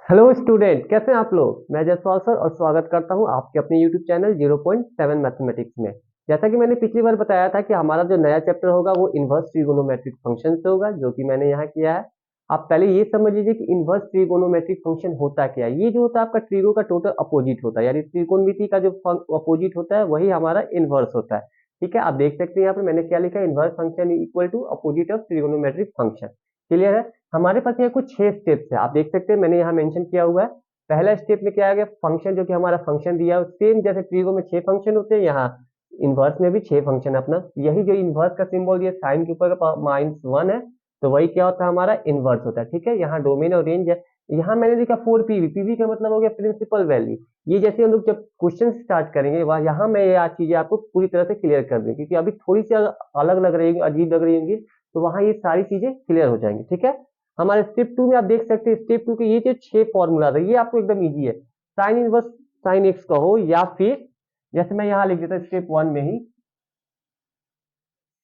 Hello student, कैसे हैं आप लोग। मैं जसवाल सर और स्वागत करता हूं आपके अपने यूट्यूब चैनल 0.7 मैथमेटिक्स में। जैसा कि मैंने पिछली बार बताया था कि हमारा जो नया चैप्टर होगा वो इनवर्स ट्रिगोनोमेट्रिक फंक्शन से होगा, जो कि मैंने यहाँ किया है। आप पहले ये समझ लीजिए कि इनवर्स ट्रिगोनोमेट्रिक फंक्शन होता क्या है। ये जो होता है आपका ट्रिगो का टोटल अपोजिट होता है, यानी त्रिकोणमिति का जो अपोजिट होता है वही हमारा इनवर्स होता है। ठीक है, आप देख सकते हैं यहाँ पे मैंने क्या लिखा है, inverse function equal to opposite of trigonometric function. Clear है। हमारे पास यहाँ कुछ 6 स्टेप्स है, आप देख सकते हैं मैंने यहाँ मेंशन किया हुआ है। पहला स्टेप में क्या आ गया, फंक्शन जो कि हमारा फंक्शन दिया है सेम जैसे ट्रीगो में 6 फंक्शन होते हैं, यहाँ इनवर्स में भी 6 फंक्शन अपना। यही जो इनवर्स का सिंबल दिया साइन के ऊपर -1 है, तो वही क्या होता है हमारा इनवर्स होता है। ठीक है, यहाँ डोमेन और रेंज है। यहाँ मैंने देखा 4 PV, पीवी का मतलब हो गया प्रिंसिपल वैल्यू। ये जैसे हम लोग जब क्वेश्चन स्टार्ट करेंगे वह यहाँ मैं ये चीजें आपको पूरी तरह से क्लियर कर दूँ, क्योंकि अभी थोड़ी सी अलग लग रही होंगी, अजीब लग रही होंगी, तो वहां ये सारी चीजें क्लियर हो जाएंगी। ठीक है, हमारे स्टेप 2 में आप देख सकते हैं, स्टेप 2 के ये जो 6 फॉर्मूला था ये आपको एकदम इजी है। साइन इनवर्स साइन एक्स का हो, या फिर जैसे मैं यहां लिख देता स्टेप 1 में ही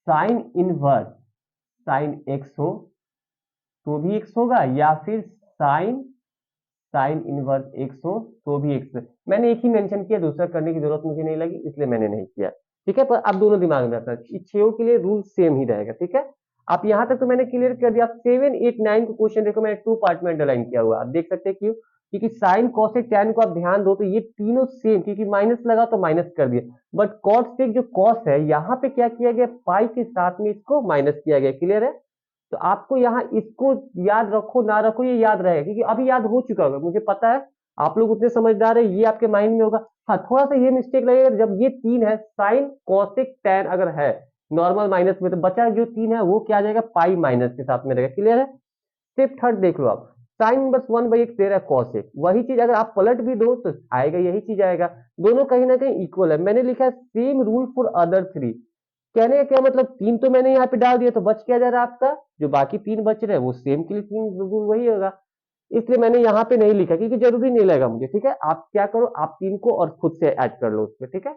साइन इनवर्स साइन एक्स हो तो भी एक्स होगा, या फिर साइन साइन इनवर्स एक्स हो तो भी एक्स। मैंने एक ही मेंशन किया, दूसरा करने की जरूरत मुझे नहीं लगी, इसलिए मैंने नहीं किया। ठीक है, पर आप दोनों दिमाग में रखना, छो के लिए रूल सेम ही रहेगा। ठीक है, आप यहां तक तो मैंने क्लियर कर दिया। आप 7, 8, 9 को क्वेश्चन देखो, मैंने 2 पार्ट में अंडरलाइन किया हुआ, आप देख सकते हैं क्यों, क्योंकि साइन कॉसेक टैन को आप ध्यान दो तो ये तीनों सेम, क्योंकि माइनस लगा तो माइनस कर दिया। बट कॉट सेक जो कॉस है यहाँ पे क्या किया गया, पाई के साथ में इसको माइनस किया गया। क्लियर है, तो आपको यहाँ इसको याद रखो ना रखो ये याद रहेगा, क्योंकि अभी याद हो चुका होगा, मुझे पता है आप लोग उतने समझदार है, ये आपके माइंड में होगा। हाँ, थोड़ा सा ये मिस्टेक लगेगा जब ये 3 है, साइन कॉसेक टैन अगर है नॉर्मल माइनस में, तो बचा जो 3 है वो क्या आ जाएगा, पाई माइनस के साथ में रहेगा। क्लियर है। स्टेप थर्ड देख लो आप, साइन बस 1/x दे रहा है कॉसेक, वही चीज अगर आप पलट भी दो तो आएगा यही चीज आएगा। दोनों कहीं ना कहीं इक्वल है। मैंने लिखा है सेम रूल फॉर अदर 3। कहने का क्या मतलब, 3 तो मैंने यहाँ पे डाल दिया तो बच क्या जा रहा है आपका, जो बाकी 3 बच रहे हैं वो सेम के लिए 3 रूल वही होगा। इसलिए मैंने यहाँ पे नहीं लिखा, क्योंकि जरूरी नहीं लगेगा मुझे। ठीक है, आप क्या करो, आप 3 को और खुद से ऐड कर लो उसमें। ठीक है,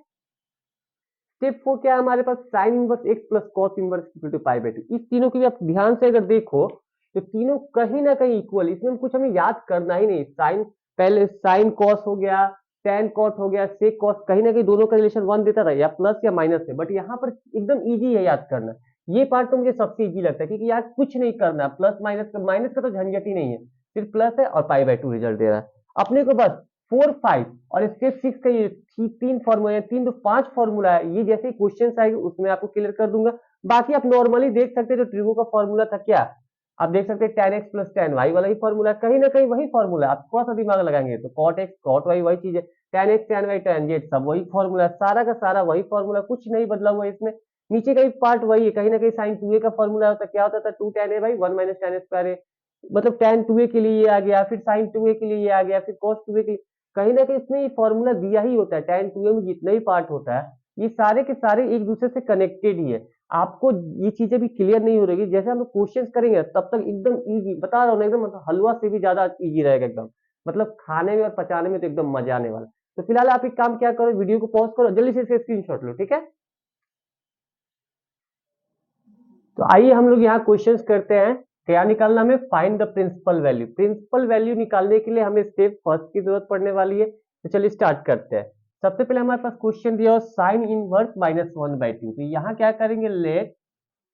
स्टेप 4 क्या है हमारे पास, sine inverse x plus cos inverse equal to पाई/2। इस तीनों की भी आप ध्यान से अगर देखो तो तीनों कहीं ना कहीं इक्वल, इसमें कुछ हमें याद करना ही नहीं। साइन पहले साइन कॉस हो गया, टेन कॉट हो गया, सेक कॉस, कहीं ना कहीं दोनों का रिलेशन 1 देता था, या प्लस या माइनस है, बट यहाँ पर एकदम इजी है याद करना। ये पार्ट तो मुझे सबसे इजी लगता है, क्योंकि यार कुछ नहीं करना, प्लस माइनस का तो झंझट ही नहीं है, सिर्फ प्लस है और पाई/2 रिजल्ट दे रहा है अपने को बस। 4, 5 और स्टेप 6 का ये 3 फॉर्मूला, 3 तो 5 फॉर्मूला है, ये जैसे क्वेश्चन आएंगे उसमें आपको क्लियर कर दूंगा। बाकी आप नॉर्मली देख सकते हैं, जो ट्रिगो का फॉर्मूला था क्या, आप देख सकते हैं tan x plus tan y वाला ही फॉर्मूला, कहीं ना कहीं वही फॉर्मूला। आप थोड़ा सा दिमाग लगाएंगे तो cot x cot y वही चीज है, tan x tan y tan z सब वही फॉर्मूला, सारा का सारा वही फॉर्मूला, कुछ नहीं बदला हुआ है इसमें। नीचे का भी पार्ट वही है, कहीं ना कहीं साइन 2a का फॉर्मूला होता क्या होता था, 2 tan a by 1 minus tan square a, मतलब tan 2a के लिए ये आ गया, फिर sin 2a के लिए ये आ गया, फिर cos 2a के लिए, कहीं ना कहीं इसमें ये फॉर्मूला दिया ही होता है। tan 2a में जितना ही पार्ट होता है ये सारे के सारे एक दूसरे से कनेक्टेड ही है। आपको ये चीजें भी क्लियर नहीं हो रही, जैसे हम लोग क्वेश्चन करेंगे तब तक एकदम इजी बता रहा हूँ ना, एकदम मतलब हलवा से भी ज्यादा इजी रहेगा एकदम, मतलब खाने में और पचाने में तो एकदम मजा आने वाला। तो फिलहाल आप एक काम क्या करो, वीडियो को पॉज करो, जल्दी से इसका स्क्रीनशॉट लो। ठीक है, तो आइए हम लोग यहाँ क्वेश्चंस करते हैं। क्या निकालना हमें, find the principal value. Principal value निकालने के लिए हमें स्टेप फर्स्ट की जरूरत पड़ने वाली है, तो चलिए स्टार्ट करते हैं। सबसे पहले हमारे पास क्वेश्चन दिया हो साइन इनवर्स -1/2, तो यहाँ क्या करेंगे, लेट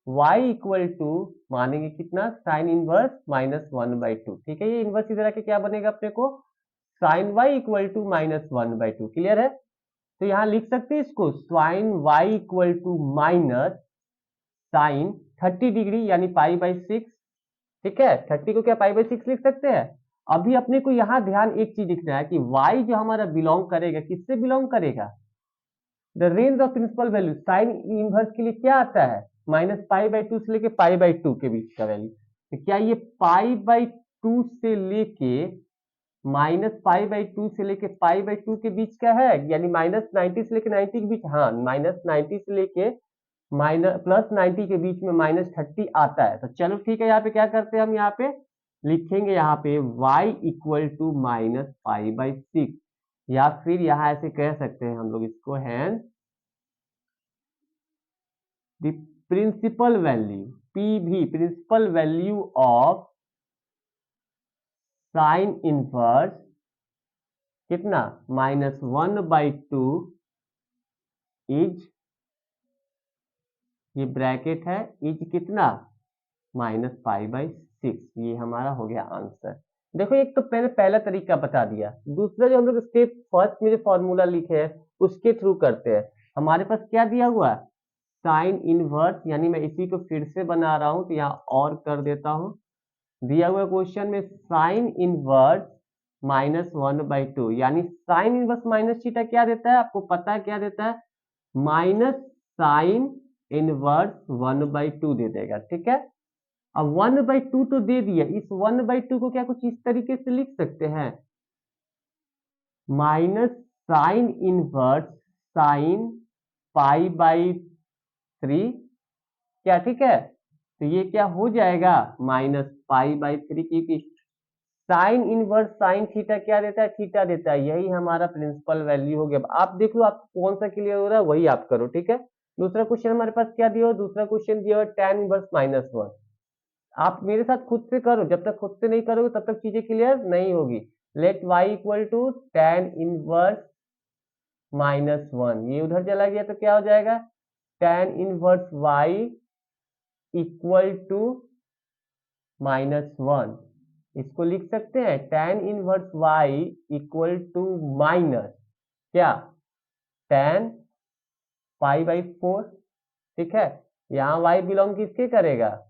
y इक्वल टू, मानेंगे कितना, साइन इनवर्स -1/2। ठीक है, ये इनवर्स इधर आके क्या बनेगा अपने को, sine y equal to -1/2। Clear है, तो यहाँ लिख सकते हैं इसको, sine y equal to minus sine 30 degree यानी पाई/6। ठीक है, 30 को क्या पाई/6 लिख सकते हैं। अभी अपने को यहाँ ध्यान एक चीज लिखना है कि y जो हमारा बिलोंग करेगा, किससे बिलोंग करेगा, the range of principal value. Sine inverse के लिए क्या आता है, -पाई/2 से लेके पाई/2 के बीच का वैल्यू। तो क्या ये पाई/2 से लेके -पाई/2 से लेके पाई/2 के बीच का है, यानी -90 से लेके 90 के बीच, हाँ -90 से लेके +90 के बीच में -30 आता है। तो चलो ठीक है, यहाँ पे क्या करते हैं, हम यहाँ पे लिखेंगे, यहाँ पे y इक्वल टू -पाई/6, या फिर यहाँ ऐसे कह सकते हैं हम लोग इसको, hence the principal value, P V principal value of sine inverse कितना -1/2 इज, ये ब्रैकेट है, इज कितना -π/6। ये हमारा हो गया आंसर। देखो एक तो मैंने पहला तरीका बता दिया, दूसरा जो हम लोग स्टेप फर्स्ट में जो फॉर्मूला लिखे हैं उसके थ्रू करते हैं। हमारे पास क्या दिया हुआ है, साइन इनवर्स, यानी मैं इसी को फिर से बना रहा हूं तो यहाँ और कर देता हूं। दिया हुआ क्वेश्चन में साइन इनवर्स -1/2, यानी साइन इनवर्स माइनस थीटा क्या देता है, आपको पता है क्या देता है, माइनस साइन इनवर्स 1/2 दे देगा। ठीक है, अब 1/2 तो दे दिया, इस 1/2 को क्या कुछ इस तरीके से लिख सकते हैं, माइनस साइन इनवर्स साइन π/3, क्या ठीक है, तो ये क्या हो जाएगा -π/3, क्योंकि साइन इनवर्स साइन थीटा क्या देता है, थीटा देता है, यही हमारा प्रिंसिपल वैल्यू हो गया। अब आप देख लो आप कौन सा क्लियर हो रहा है वही आप करो। ठीक है, दूसरा क्वेश्चन हमारे पास क्या दिया हो, दूसरा क्वेश्चन दिया हो tan इनवर्स -1। आप मेरे साथ खुद से करो, जब तक खुद से नहीं करोगे तब तक चीजें क्लियर नहीं होगी। Let y equal to tan inverse -1, ये उधर चला गया तो क्या हो जाएगा, tan inverse y equal to -1, इसको लिख सकते हैं tan inverse y equal to minus क्या, tan π/4। ठीक है, यहाँ y बिलोंग किसके करेगा,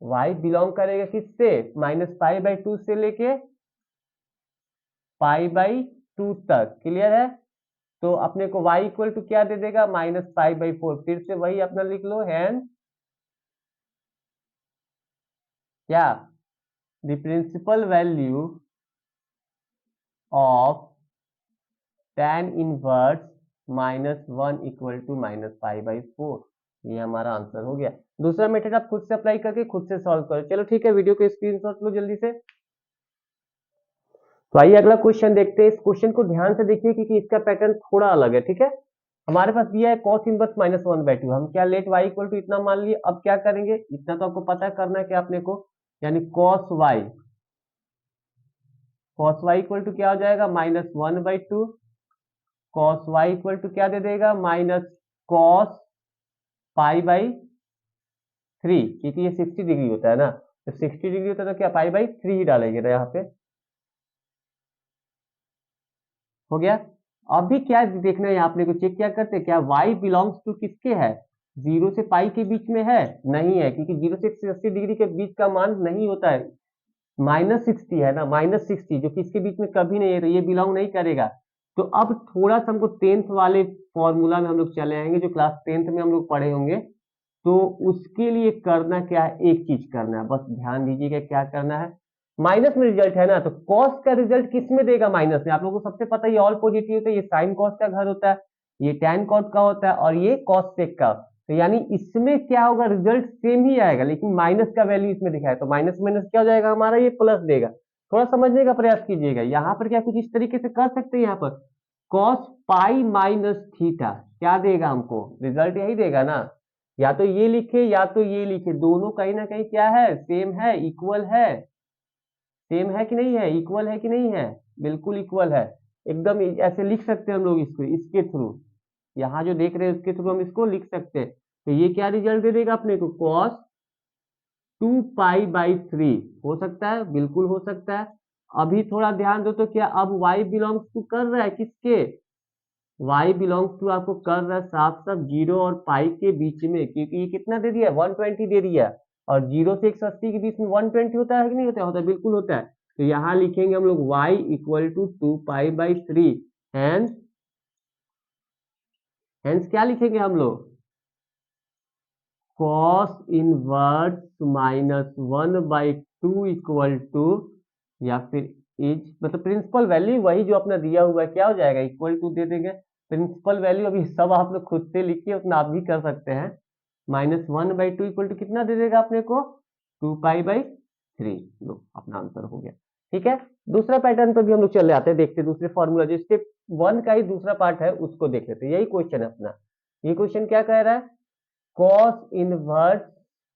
y बिलोंग करेगा किससे, -π/2 से लेके π/2 तक। क्लियर है, तो अपने को y इक्वल टू क्या दे देगा, -π/4। फिर से वही अपना लिख लो, हैंड क्या, the principal value of tan inverse -1 equal to -π/4। ये हमारा आंसर हो गया। दूसरा मेथड आप खुद से अप्लाई करके खुद से सॉल्व करो। चलो ठीक है, वीडियो को स्क्रीनशॉट लो जल्दी से। तो आइए अगला क्वेश्चन देखते हैं। इस क्वेश्चन को ध्यान से देखिए क्योंकि इसका पैटर्न थोड़ा अलग है। ठीक है, हमारे पास दिया है cos इनवर्स -1/2, हम क्या लेट y इक्वल टू इतना मान लिए। अब क्या करेंगे, इतना तो आपको पता करना है कि आपने को, यानी cos y इक्वल टू क्या हो जाएगा, -1/2। cos y इक्वल टू क्या दे देगा, -cos π/3, क्योंकि ये 60 डिग्री होता है ना, तो 60 डिग्री होता है तो क्या π/3 ही डालेंगे ना यहाँ पे। हो गया, अभी क्या देखना है, आपने को चेक क्या करते हैं, क्या y बिलोंग्स टू किसके है, 0 से पाई के बीच में है, नहीं है, क्योंकि 0 से 180 डिग्री के बीच का मान नहीं होता है। -60 है ना, -60 जो कि इसके बीच में कभी नहीं है, तो ये बिलोंग नहीं करेगा। तो अब थोड़ा सा हमको 10th वाले फॉर्मूला में हम लोग चले आएंगे, जो क्लास 10th में हम लोग पढ़े होंगे। तो उसके लिए करना क्या है, एक चीज करना है, बस ध्यान दीजिएगा क्या करना है। माइनस में रिजल्ट है ना, तो कॉस का रिजल्ट किस में देगा, माइनस में। आप लोगों को सबसे पता है ये ऑल पॉजिटिव होता है, ये साइन कॉस का घर होता है, ये टैन कॉस का होता है, और ये कॉस सेक का। तो यानी इसमें क्या होगा, रिजल्ट सेम ही आएगा, लेकिन माइनस का वैल्यू इसमें दिखाया, तो माइनस माइनस क्या हो जाएगा हमारा, ये प्लस देगा। थोड़ा समझने का प्रयास कीजिएगा, यहाँ पर क्या कुछ इस तरीके से कर सकते हैं, यहाँ पर कॉस पाई माइनस थीटा क्या देगा हमको, रिजल्ट यही देगा ना। या तो ये लिखे या तो ये लिखे, दोनों कहीं ना कहीं क्या है, सेम है, इक्वल है। सेम है कि नहीं है, इक्वल है कि नहीं है, बिल्कुल इक्वल है। एकदम ऐसे लिख सकते हैं हम लोग इसको, इसके थ्रू, यहाँ जो देख रहे हैं उसके थ्रू हम इसको लिख सकते हैं। तो ये क्या रिजल्ट दे देगा अपने को, cos 2π/3 हो सकता है, बिल्कुल हो सकता है। अभी थोड़ा ध्यान दो, तो क्या अब y बिलोंग्स टू कर रहा है किसके, y बिलोंग्स टू आपको कर रहा है साफ साफ 0 और पाई के बीच में, क्योंकि ये कितना दे दिया, 120 दे दिया, और 0 से 180 के बीच में 120 होता है कि नहीं होता है, होता है, बिल्कुल होता है। तो यहाँ लिखेंगे हम लोग y इक्वल टू 2π/3, हेंस क्या लिखेंगे हम लोग, cos इनवर्स -1/2 इक्वल टू, या फिर इज, मतलब प्रिंसिपल वैल्यू वही जो अपना दिया हुआ है, क्या हो जाएगा, इक्वल टू दे देंगे। प्रिंसिपल वैल्यू अभी सब आप लोग खुद से लिखिए, उतना आप भी कर सकते हैं। -1/2 इक्वल टू कितना दे देगा अपने को, 2π/3। लो अपना आंसर हो गया। ठीक है, दूसरा पैटर्न पर भी हम लोग चले आते हैं, देखते हैं दूसरे फॉर्मूला, जो स्टेप 1 का ही दूसरा पार्ट है उसको देख लेते हैं। यही क्वेश्चन है अपना, ये क्वेश्चन क्या कह रहा है, cos इनवर्स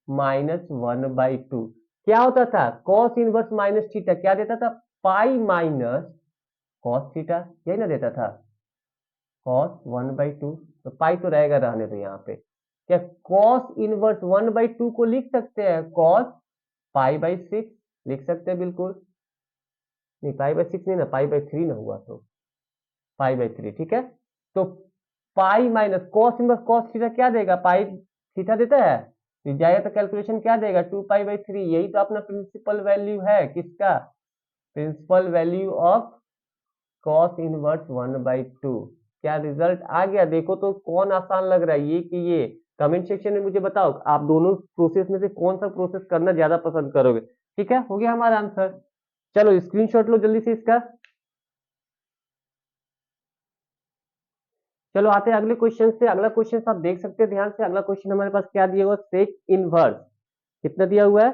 -1/2, क्या होता था, कॉस इनवर्स माइनस थीटा क्या देता था, पाई माइनस कॉस थीटा, यही ना देता था, कॉस 1/2। तो पाई तो रहेगा, रहने दो यहाँ पे। क्या कॉस इनवर्स 1/2 को लिख सकते हैं कॉस पाई/6, लिख सकते हैं बिल्कुल। नहीं, पाई/6 नहीं ना, पाई/3 ना हुआ तो पाई/3, ठीक है। तो pi minus cos inverse cos theta क्या देगा, पाई थीटा देता है, तो जाएगा तो कैलकुलेशन क्या देगा, 2 पाई/3। यही तो अपना प्रिंसिपल वैल्यू है, किसका, principal value of cos inverse 1/2। क्या रिजल्ट आ गया, देखो तो कौन आसान लग रहा है, ये कि ये। कमेंट सेक्शन में मुझे बताओ आप दोनों प्रोसेस में से कौन सा प्रोसेस करना ज्यादा पसंद करोगे। ठीक है, हो गया हमारा आंसर। चलो स्क्रीनशॉट लो जल्दी से इसका। चलो आते हैं अगले क्वेश्चन से। अगला क्वेश्चन आप देख सकते हैं ध्यान से। अगला क्वेश्चन हमारे पास क्या दिया हुआ, सेक इनवर्स कितना दिया हुआ है,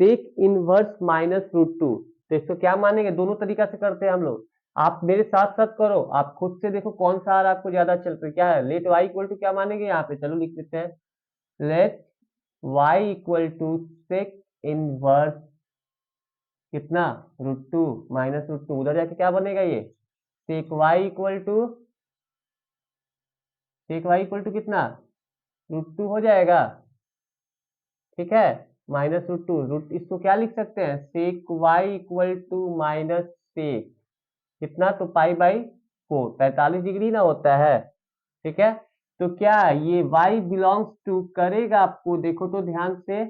सेक इनवर्स -√2। तो इसको क्या मानेंगे, दोनों तरीका से करते हैं हम लोग। आप मेरे साथ साथ करो, आप खुद से देखो कौन सा आ रहा है आपको ज्यादा चल रहा है। क्या है, लेट वाई इक्वल टू क्या मानेंगे यहाँ पे, चलो लिख देते हैं, let Y equal to sec inverse कितना, √2 -√2। उधर जाके क्या बनेगा ये, sec Y equal to, sec Y equal to कितना, √2 हो जाएगा, ठीक है, -√2। रूट इसको क्या लिख सकते हैं, sec Y equal to minus sec कितना, तो पाई/4, 45 डिग्री ना होता है, ठीक है। तो क्या ये y बिलोंग्स टू करेगा आपको, देखो तो ध्यान से,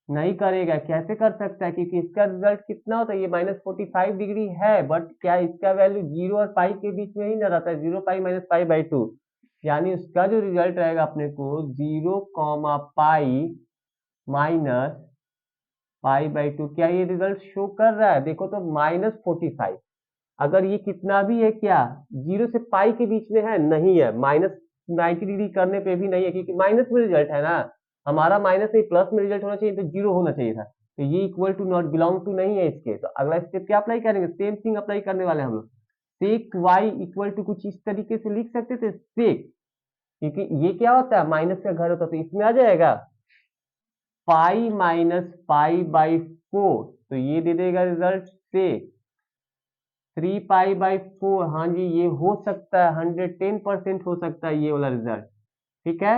नहीं करेगा। कैसे कर सकता है, क्योंकि इसका रिजल्ट कितना होता है, ये -45 डिग्री है, बट क्या इसका वैल्यू 0 और पाई के बीच में ही ना रहता है, 0 पाई माइनस पाई/2, यानी उसका जो रिजल्ट रहेगा अपने को 0, पाई माइनस पाई/2। क्या ये रिजल्ट शो कर रहा है, देखो तो -45। अगर ये कितना भी है, क्या 0 से पाई के बीच में है, नहीं है, -90 डिग्री करने पे भी नहीं है, क्योंकि माइनस में रिजल्ट है ना, हमारा माइनस नहीं प्लस में रिजल्ट होना चाहिए, तो 0 होना चाहिए था। तो ये equal to not belong to नहीं है इसके। तो अगला स्टेप क्या अप्लाई करेंगे, सेम थिंग अप्लाई करने वाले हम लोग। सेक वाई इक्वल टू कुछ इस तरीके से लिख सकते थे, सेक, क्योंकि ये क्या होता है, माइनस का घर होता है, तो इसमें आ जाएगा पाई माइनस पाई/4। तो ये दे देगा रिजल्ट से 3 पाई/4। हाँ जी, ये हो सकता है, 110% हो सकता है ये वाला रिजल्ट, ठीक है।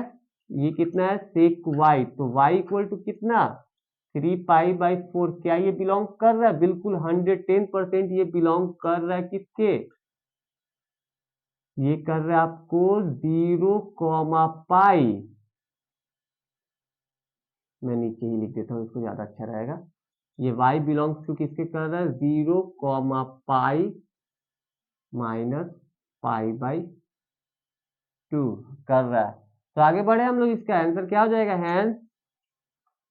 ये कितना है, सेक वाई, तो वाई इक्वल टू कितना, 3 पाई/4। क्या ये बिलोंग कर रहा है, बिल्कुल 110% ये बिलोंग कर रहा है किसके, ये कर रहा है आपको 0, पाई। मैं नीचे ही लिख देता हूँ, इसको ज्यादा अच्छा रहेगा। ये y बिलोंग्स टू किसके कर रहा है, 0, पाई माइनस पाई/2 कर रहा है। तो आगे बढ़े हम लोग, इसका आंसर क्या हो जाएगा, हैंस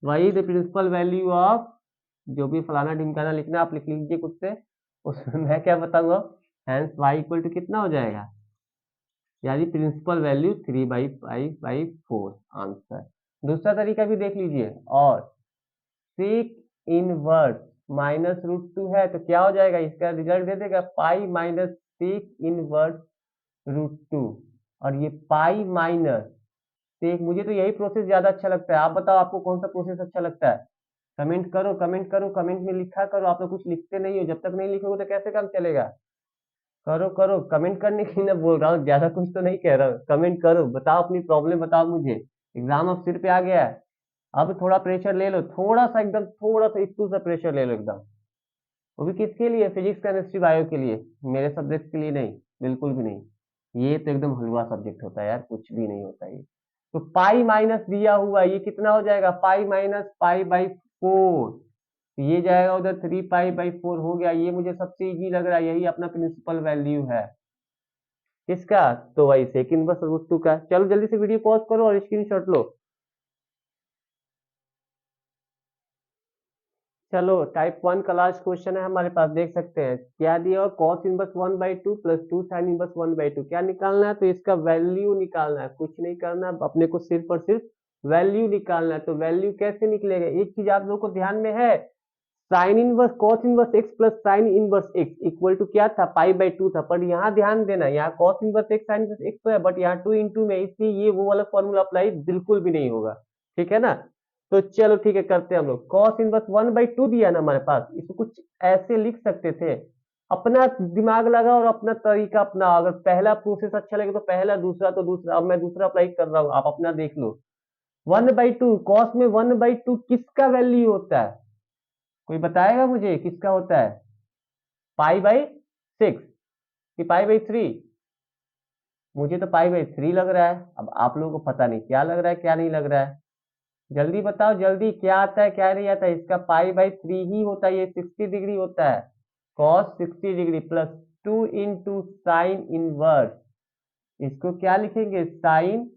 वही द प्रिंसिपल वैल्यू ऑफ, जो भी फलाना ढिमकाना लिखना आप लिख लीजिए खुद से, उसमें मैं क्या बताऊंगा, हैंस y इक्वल टू कितना हो जाएगा, यानी प्रिंसिपल वैल्यू 3/पाई/4 आंसर। दूसरा तरीका भी देख लीजिए, और सेक इनवर्स -√2 है, तो क्या हो जाएगा, इसका रिजल्ट दे देगा पाई माइनस सेक इनवर्स √2। और ये पाई माइनस सेक, मुझे तो यही प्रोसेस ज्यादा अच्छा लगता है। आप बताओ आपको कौन सा प्रोसेस अच्छा लगता है, कमेंट करो, कमेंट करो, कमेंट में लिखा करो। आप लोग कुछ लिखते नहीं हो, जब तक नहीं लिखोगे तो कैसे काम चलेगा। करो करो, कमेंट करने की ना बोल रहा हूँ, ज्यादा कुछ तो नहीं कह रहा हूँ, कमेंट करो, बताओ अपनी प्रॉब्लम, बताओ मुझे। एग्जाम अब सिर पे आ गया है, अब थोड़ा प्रेशर ले लो, थोड़ा सा, एकदम थोड़ा सा इतू सा प्रेशर ले लो एकदम। वो भी किसके लिए, फिजिक्स केमिस्ट्री बायो के लिए, मेरे सब्जेक्ट के लिए नहीं, बिल्कुल भी नहीं। ये तो एकदम हलवा सब्जेक्ट होता है यार, कुछ भी नहीं होता ये। तो पाई माइनस दिया हुआ, ये कितना हो जाएगा, पाई माइनस पाई/4। ये जाएगा उधर, 3 पाई/4 हो गया। ये मुझे सबसे इजी लग रहा है, यही अपना प्रिंसिपल वैल्यू है किसका, तो वही सेकंड बस √2 का। चलो जल्दी से वीडियो पॉज करो और स्क्रीनशॉट लो। चलो टाइप 1 का लास्ट क्वेश्चन है हमारे पास, देख सकते हैं क्या दिया, cos inverse 1/2 plus 2 sine inverse 1/2। क्या निकालना है, तो इसका वैल्यू निकालना है, कुछ नहीं करना है, अपने को सिर्फ और सिर्फ वैल्यू निकालना है। तो वैल्यू कैसे निकलेगा, एक चीज आप लोगों को ध्यान में है, sine inverse cos inverse x plus sine inverse X equal to क्या था, पाई/2 था। पर यहाँ ध्यान देना, यहाँ cos inverse X sine inverse X तो है, बट यहाँ 2 इंटू में, इसलिए ये वो वाला फॉर्मूला अप्लाई बिल्कुल भी नहीं होगा, ठीक है ना। तो चलो ठीक है, करते हैं हम लोग। कॉस इनवर्स 1/2 दिया ना हमारे पास, इसको कुछ ऐसे लिख सकते थे। अपना दिमाग लगा और अपना तरीका अपना, अगर पहला प्रोसेस अच्छा लगे तो पहला, दूसरा तो दूसरा। अब मैं दूसरा अप्लाई कर रहा हूँ, आप अपना देख लो। 1/2 कॉस में 1/2 किसका वैल्यू होता है? कोई बताएगा मुझे किसका होता है? पाई/6 कि पाई/3? मुझे तो पाई/3 लग रहा है। अब आप लोगों को पता नहीं क्या लग रहा है, क्या नहीं लग रहा है। जल्दी बताओ, जल्दी, क्या आता है क्या नहीं आता है? इसका पाई/3 ही होता है, ये 60 डिग्री होता है। Cos 60 degree plus 2 into sine inverse, इसको क्या लिखेंगे? साइन,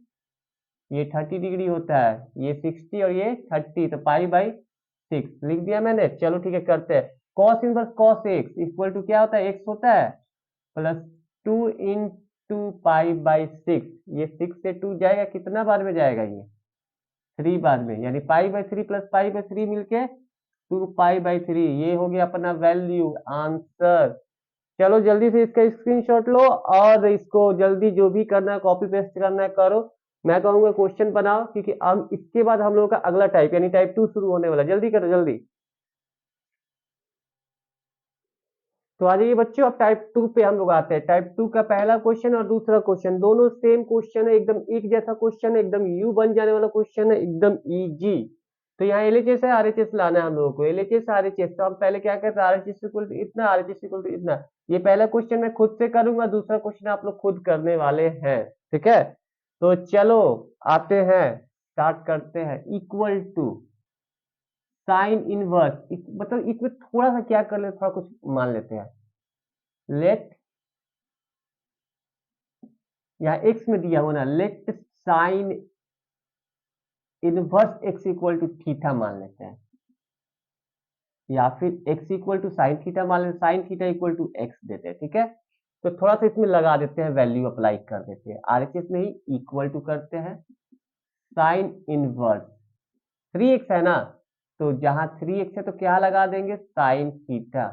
ये 30 डिग्री होता है, ये 60 और ये 30, तो पाई/6 लिख दिया मैंने। चलो ठीक है, करते हैं। Cos inverse cos x equal to क्या होता है? एक्स होता है, प्लस 2 इंटू पाई/6। ये 6 से 2 जाएगा, कितना बार में जाएगा? ये 3 बार में, यानी पाई/3 प्लस पाई/3 मिलके 2 पाई/3। ये हो गया अपना वैल्यू, आंसर। चलो जल्दी से इसका स्क्रीनशॉट लो और इसको जल्दी जो भी करना है, कॉपी पेस्ट करना है करो। मैं कहूंगा क्वेश्चन बनाओ, क्योंकि अब इसके बाद हम लोगों का अगला टाइप यानी टाइप 2 शुरू होने वाला। जल्दी करो, जल्दी। तो आ जाइए बच्चों, अब टाइप 2 पे हम लोग आते हैं। टाइप 2 का पहला क्वेश्चन और दूसरा क्वेश्चन दोनों सेम क्वेश्चन है, एकदम एक जैसा क्वेश्चन है, एकदम यू बन जाने वाला क्वेश्चन है, एकदम इजी। तो यहाँ एलएचएस है, आरएचएस लाना है हम लोगों को। एलएचएस आरएचएस, तो हम पहले क्या करते हैं? आरएचएस इक्वल टू इतना, आरएचएस इक्वल टू इतना। ये पहला क्वेश्चन मैं खुद से करूंगा, दूसरा क्वेश्चन आप लोग खुद करने वाले हैं, ठीक है? तो चलो आते हैं, स्टार्ट करते हैं। इक्वल टू साइन इनवर्स, मतलब इसमें थोड़ा सा क्या कर लेते, थोड़ा कुछ मान लेते हैं। लेट, यहाँ एक्स में दिया हुआ ना, let sine inverse X equal to theta मान लेते हैं, या फिर X equal to sine theta मान लेते हैं, sine theta equal to X देते हैं, ठीक है? तो थोड़ा सा इसमें लगा देते हैं, वैल्यू अप्लाई कर देते हैं। आरएचएस में ही इक्वल टू करते हैं साइन इनवर्स 3x है ना, तो जहां 3x है तो क्या लगा देंगे? Sine theta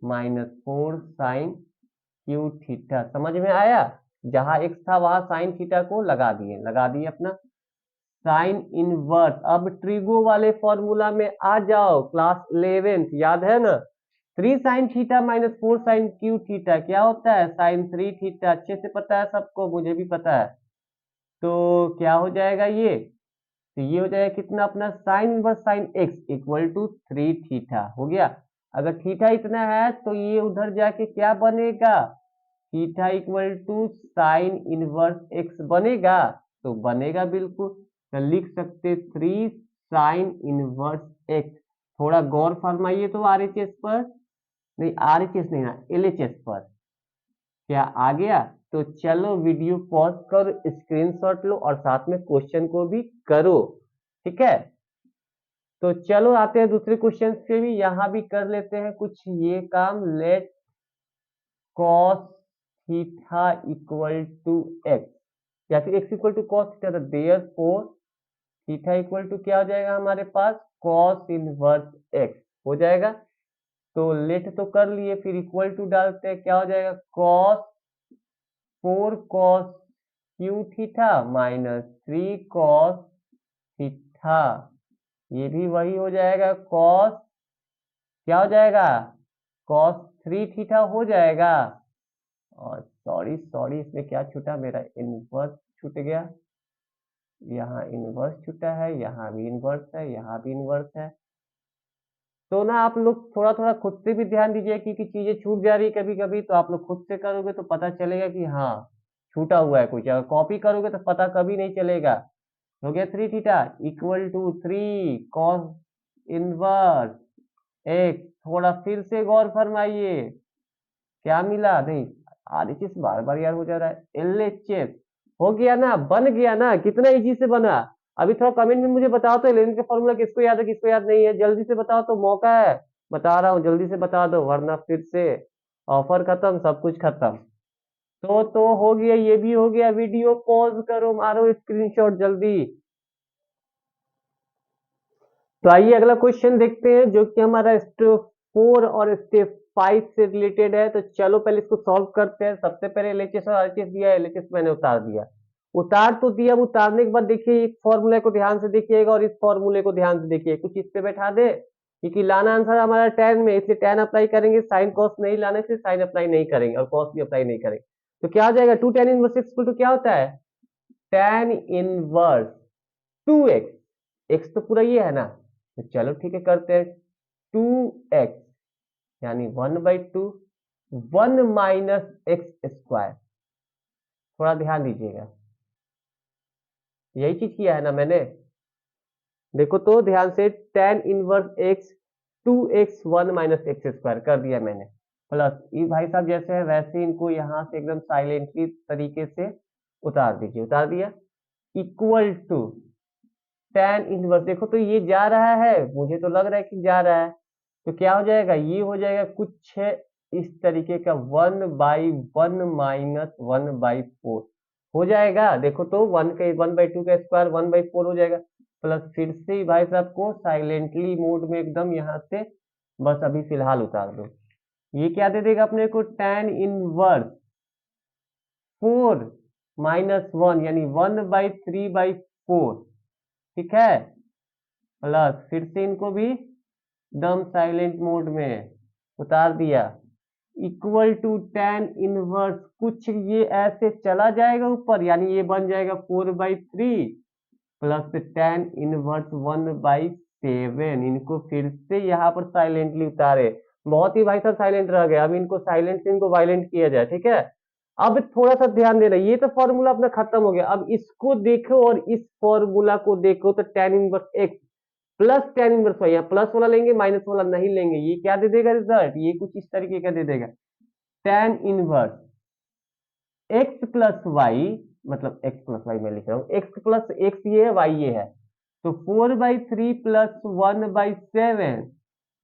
-4 sine cube theta. समझ में आया? जहां x था वहां साइन थीटा को लगा दिए अपना साइन इनवर्स। अब ट्रिगो वाले फॉर्मूला में आ जाओ, क्लास 11th याद है ना? 3 sine theta -4 sine cube theta क्या होता है? Sine 3 theta. अच्छे से पता है सबको, मुझे भी पता है। तो क्या हो जाएगा ये? तो ये हो जाएगा कितना अपना? Sine inverse sine X equal to 3 theta हो गया। अगर थीटा इतना है तो ये उधर जाके क्या बनेगा? Theta equal to sine inverse X बनेगा। तो बनेगा बिल्कुल, तो लिख सकते 3 साइन इनवर्स एक्स। थोड़ा गौर फरमाइए तो आरएचएस पर, नहीं आरएचएस नहीं ना, एलएचएस पर। क्या आ गया? तो चलो वीडियो पॉज कर स्क्रीनशॉट लो और साथ में क्वेश्चन को भी करो, ठीक है? तो चलो आते हैं दूसरे क्वेश्चन पे भी, यहां भी कर लेते हैं कुछ ये काम। Let cos theta equal to X, या फिर X equal to cos theta, तो देयरफॉर थीटा इक्वल टू क्या हो जाएगा हमारे पास? कॉस इनवर्स एक्स हो जाएगा। तो लेट तो कर लिए, फिर इक्वल टू डालते हैं, क्या हो जाएगा? Cos 4 cos Q theta -3 cos theta. ये भी वही हो जाएगा, कॉस क्या हो जाएगा? कॉस 3 थीटा हो जाएगा। और सॉरी सॉरी, इसमें क्या छूटा? मेरा इनवर्स छूट गया। यहाँ इनवर्स छूटा है, यहाँ भी इनवर्स है, यहाँ भी इनवर्स है। तो ना आप लोग थोड़ा थोड़ा खुद से भी ध्यान दीजिए, क्योंकि चीजें छूट जा रही है कभी कभी। तो आप लोग खुद से करोगे तो पता चलेगा कि हाँ छूटा हुआ है कुछ। अगर कॉपी करोगे तो पता कभी नहीं चलेगा। हो गया 3 theta equal to 3 cos inverse X. थोड़ा फिर से गौर फरमाइए, क्या मिला? नहीं, आरएचएस बार बार यार हो जा रहा है। एलएचएस हो गया ना, बन गया ना, कितना इजी से बना। अभी थोड़ा कमेंट में मुझे बताओ तो एल का फॉर्मूला किसको याद है, किसको याद नहीं है? जल्दी से बताओ, तो मौका है, बता रहा हूँ, जल्दी से बता दो, वरना फिर से ऑफर खत्म, सब कुछ खत्म। तो हो गया, ये भी हो गया। वीडियो पॉज करो, मारो स्क्रीनशॉट जल्दी। तो आइए अगला क्वेश्चन देखते हैं, जो कि हमारा स्टेप 4 और स्टेप 5 से रिलेटेड है। तो चलो पहले इसको सॉल्व करते हैं। सबसे पहले एलएचएस और आरएचएस दिया है, एलएचएस मैंने उतार दिया। उतार तो दिया, अब उतारने के बाद देखिए इस फॉर्मूले को ध्यान से देखिएगा और इस फॉर्मूले को ध्यान से देखिए, कुछ इस पे बैठा दे, क्योंकि लाना आंसर हमारा tan में, इसलिए tan अप्लाई करेंगे, साइन कॉस नहीं लाने, इसलिए साइन अप्लाई नहीं करेंगे और कॉस भी अप्लाई नहीं करेंगे। तो क्या हो जाएगा, 2 tan inverse x equal to क्या होता है, tan इनवर्स 2x, x तो पूरा ये है ना, तो चलो ठीक है करते हैं, 2x यानी 1/2 1 माइनस एक्स स्क्वायर। थोड़ा ध्यान दीजिएगा, यही चीज किया है ना मैंने, देखो तो ध्यान से, tan inverse x 2x 1 minus x square कर दिया मैंने, प्लस ये भाई साहब जैसे है वैसे इनको यहाँ से एकदम साइलेंटली तरीके से उतार दीजिए, उतार दिया, इक्वल टू tan इनवर्स, देखो तो ये जा रहा है, मुझे तो लग रहा है कि जा रहा है, तो क्या हो जाएगा, ये हो जाएगा कुछ इस तरीके का 1/1 माइनस 1/4 हो जाएगा। देखो तो 1/2 का स्क्वायर 1/4 हो जाएगा, प्लस फिर से ही भाई साहब को साइलेंटली मोड में एकदम यहाँ से बस अभी फिलहाल उतार दो, ये क्या दे देगा अपने को, tan इनवर्स 4 माइनस 1 यानी 1/3/4, ठीक है, प्लस फिर से इनको भी दम साइलेंट मोड में उतार दिया, इक्वल टू tan इनवर्स, कुछ ये ऐसे चला जाएगा ऊपर, यानी ये बन जाएगा 4/3 प्लस tan इनवर्स 1/7, इनको फिर से यहाँ पर साइलेंटली उतारे, बहुत ही भाई साहब साइलेंट रह गए, अब इनको साइलेंट से इनको वायलेंट किया जाए, ठीक है। अब थोड़ा सा ध्यान देना, ये तो फॉर्मूला अपना खत्म हो गया, अब इसको देखो और इस फॉर्मूला को देखो, तो tan inverse x plus tan inverse y, यहाँ प्लस वाला लेंगे माइनस वाला नहीं लेंगे, ये क्या दे देगा रिजल्ट, ये कुछ इस तरीके का दे देगा, tan inverse x plus Y, मतलब x प्लस वाई मैं लिख रहा हूँ, x प्लस x ये है, y ये है, तो 4/3 प्लस 1/7,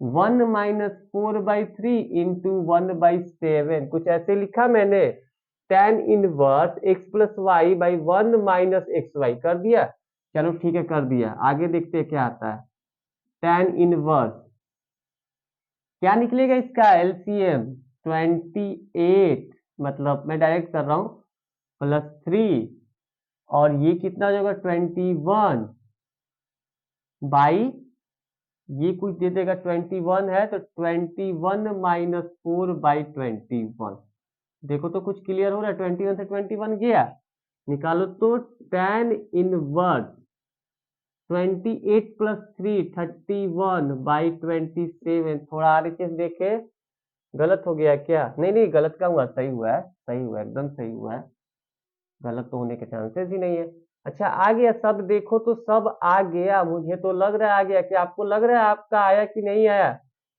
1 माइनस 4/3 इंटू 1/7, कुछ ऐसे लिखा मैंने, tan inverse x plus Y by 1 minus x Y कर दिया, चलो ठीक है कर दिया, आगे देखते हैं क्या आता है, tan इनवर्स क्या निकलेगा इसका एलसीएम 28, मतलब मैं डायरेक्ट कर रहा हूं, +3, और ये कितना हो जाएगा 21 बाई, ये कुछ दे देगा 21 है, तो 21 माइनस 4/21, देखो तो कुछ क्लियर हो रहा है, 21 से 21 गया, निकालो तो tan इनवर्स 28 प्लस 3 31/27, थोड़ा आरएचएस देखे, गलत हो गया क्या, नहीं नहीं गलत का हुआ, सही हुआ है, सही हुआ है, एकदम सही हुआ है, गलत तो होने के चांसेस ही नहीं है। अच्छा आ गया सब, देखो तो सब आ गया, मुझे तो लग रहा है आ गया, कि आपको लग रहा है आपका आया कि नहीं आया,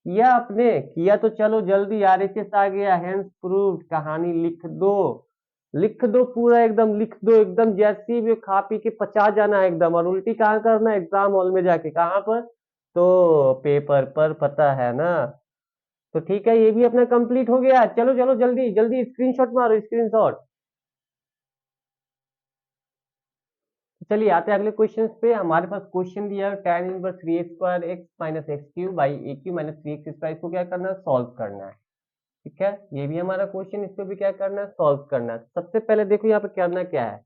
किया आपने, किया तो चलो जल्दी, आरएचएस आ गया, हेंस प्रूव्ड, कहानी लिख दो, लिख दो पूरा एकदम, लिख दो एकदम, जैसी भी खा पी के पचा जाना है एकदम, और उल्टी कहाँ करना है, एग्जाम हॉल में जाके, कहाँ पर, तो पेपर पर, पता है ना। तो ठीक है, ये भी अपना कंप्लीट हो गया, चलो चलो जल्दी जल्दी स्क्रीनशॉट मारो, स्क्रीनशॉट। चलिए आते हैं अगले क्वेश्चन पे, हमारे पास क्वेश्चन दिया है tan inverse 3x² x minus x Q by A cube minus 3x square, इसको क्या करना है, सॉल्व करना है, ठीक है, ये भी हमारा क्वेश्चन, इसको भी क्या करना है, सॉल्व करना है। सबसे पहले देखो यहाँ पे करना क्या है,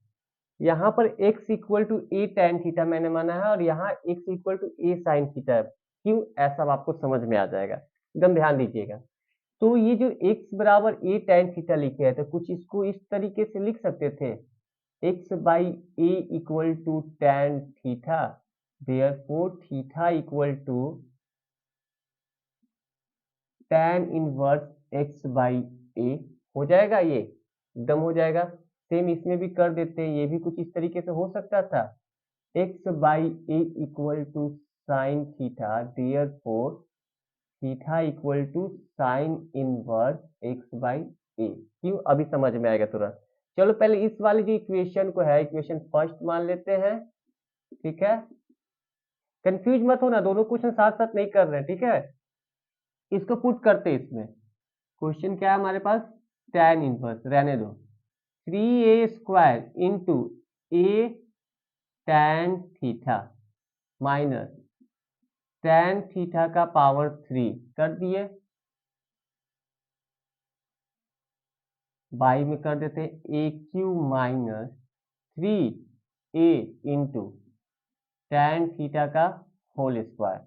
यहाँ पर x equal to A tan theta मैंने माना है, और यहाँ x equal to A sine theta है, क्यों ऐसा आपको समझ में आ जाएगा, एकदम ध्यान दीजिएगा। तो ये जो x बराबर ए tan थीटा लिखे है, तो कुछ इसको इस तरीके से लिख सकते थे, x by A equal to tan theta, therefore theta equal to tan inverse x by A, हो जाएगा, ये एकदम हो जाएगा। सेम इसमें भी कर देते हैं, ये भी कुछ इस तरीके से हो सकता था, x by A equal to sine theta, therefore theta equal to sine inverse x by A, क्यों अभी समझ में आएगा तुरंत। चलो पहले इस वाली जो इक्वेशन को है, इक्वेशन फर्स्ट मान लेते हैं, ठीक है, कंफ्यूज मत होना, दोनों क्वेश्चन साथ साथ नहीं कर रहे हैं, ठीक है, इसको पुट करते हैं इसमें, क्वेश्चन क्या है हमारे पास, tan इनवर्स रहने दो, 3a² into A tan theta minus tan theta का पावर 3 कर दिए, बाई में कर देते हैं A cube minus 3a into tan theta का होल स्क्वायर।